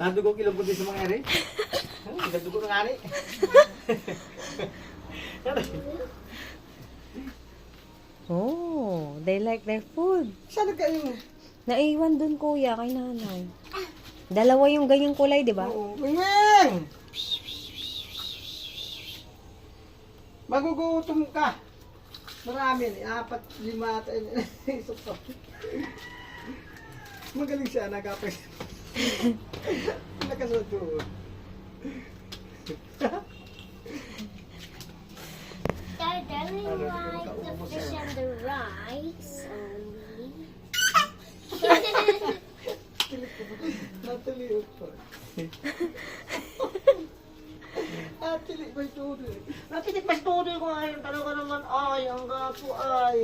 Nadugo kilog ko din sa mga ere. Nadugo ng ari. Oh, they like their food. Saan kayo? Naiwan dun, kuya, kay nanay. Dalawa yung ganyang kulay, di ba? Oo. Wingwing! Magugutom ka. Marami. 4, 5, isa pa. Magaling siya, nagapay. Nakasunod doon. Dad, I really like the fish and the rice only. Nataliot pa. Natili pa ito. Natili pa ito ko ay. Talaga naman ay. Ang gapo ay.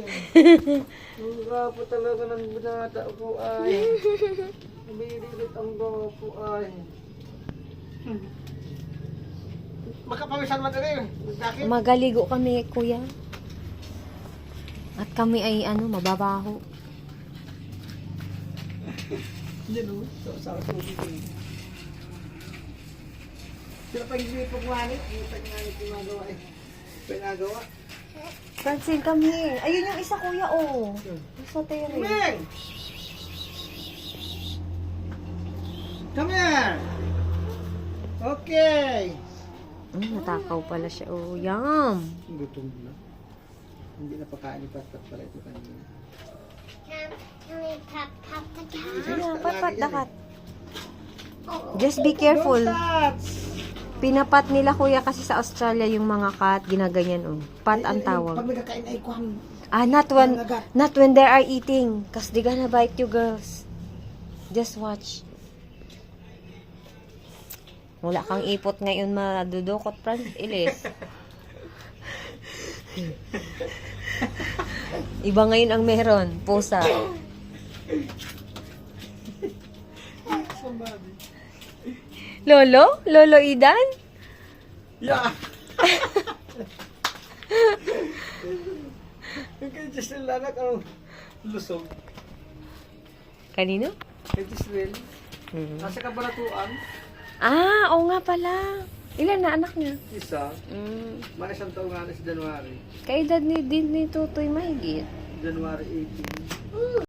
Ang gapo talaga ng binata ko ay. Umiilit ang gapo ay. Makapawisan man rin. Bakit? Magaligo kami, kuya. At kami ay, mababaho. Yan o. Sa tubig ko. Sila pa hindi po kumahanit. Hindi pa kumahanit yung magawa eh. Pinagawa. Francine, kami. Ayun yung isa, kuya, oh. Sa tere. Ming! Come here! Okay! Natakaw pala siya. Oh, yum. Gutom na. Hindi na pakain ni Pat pala ito kanina. Can we pat the cat? Yeah, pat dakat. Just be careful. Don't touch! Pinapat nila, kuya, kasi sa Australia yung mga cat, ginaganyan, oh. Pat ang Pag tawag. nagkakain ay kuhan. Not when they are eating. Cause they gonna bite you, girls. Just watch. Wala kang ipot ngayon, madudukot, Franz. Ilis. Iba ngayon ang meron. Pusa. Somebody. Lolo? Lolo Idan? Yeah! Yung kay Giselle anak, lusog. Kanino? Kay Giselle. Nasa kabaratuan. Ah, oo nga pala. Ilan na anak niya? Isa. Mm. Mga isang taong nga na si January. Kaedad din ni Tutoy mahigit. January 18.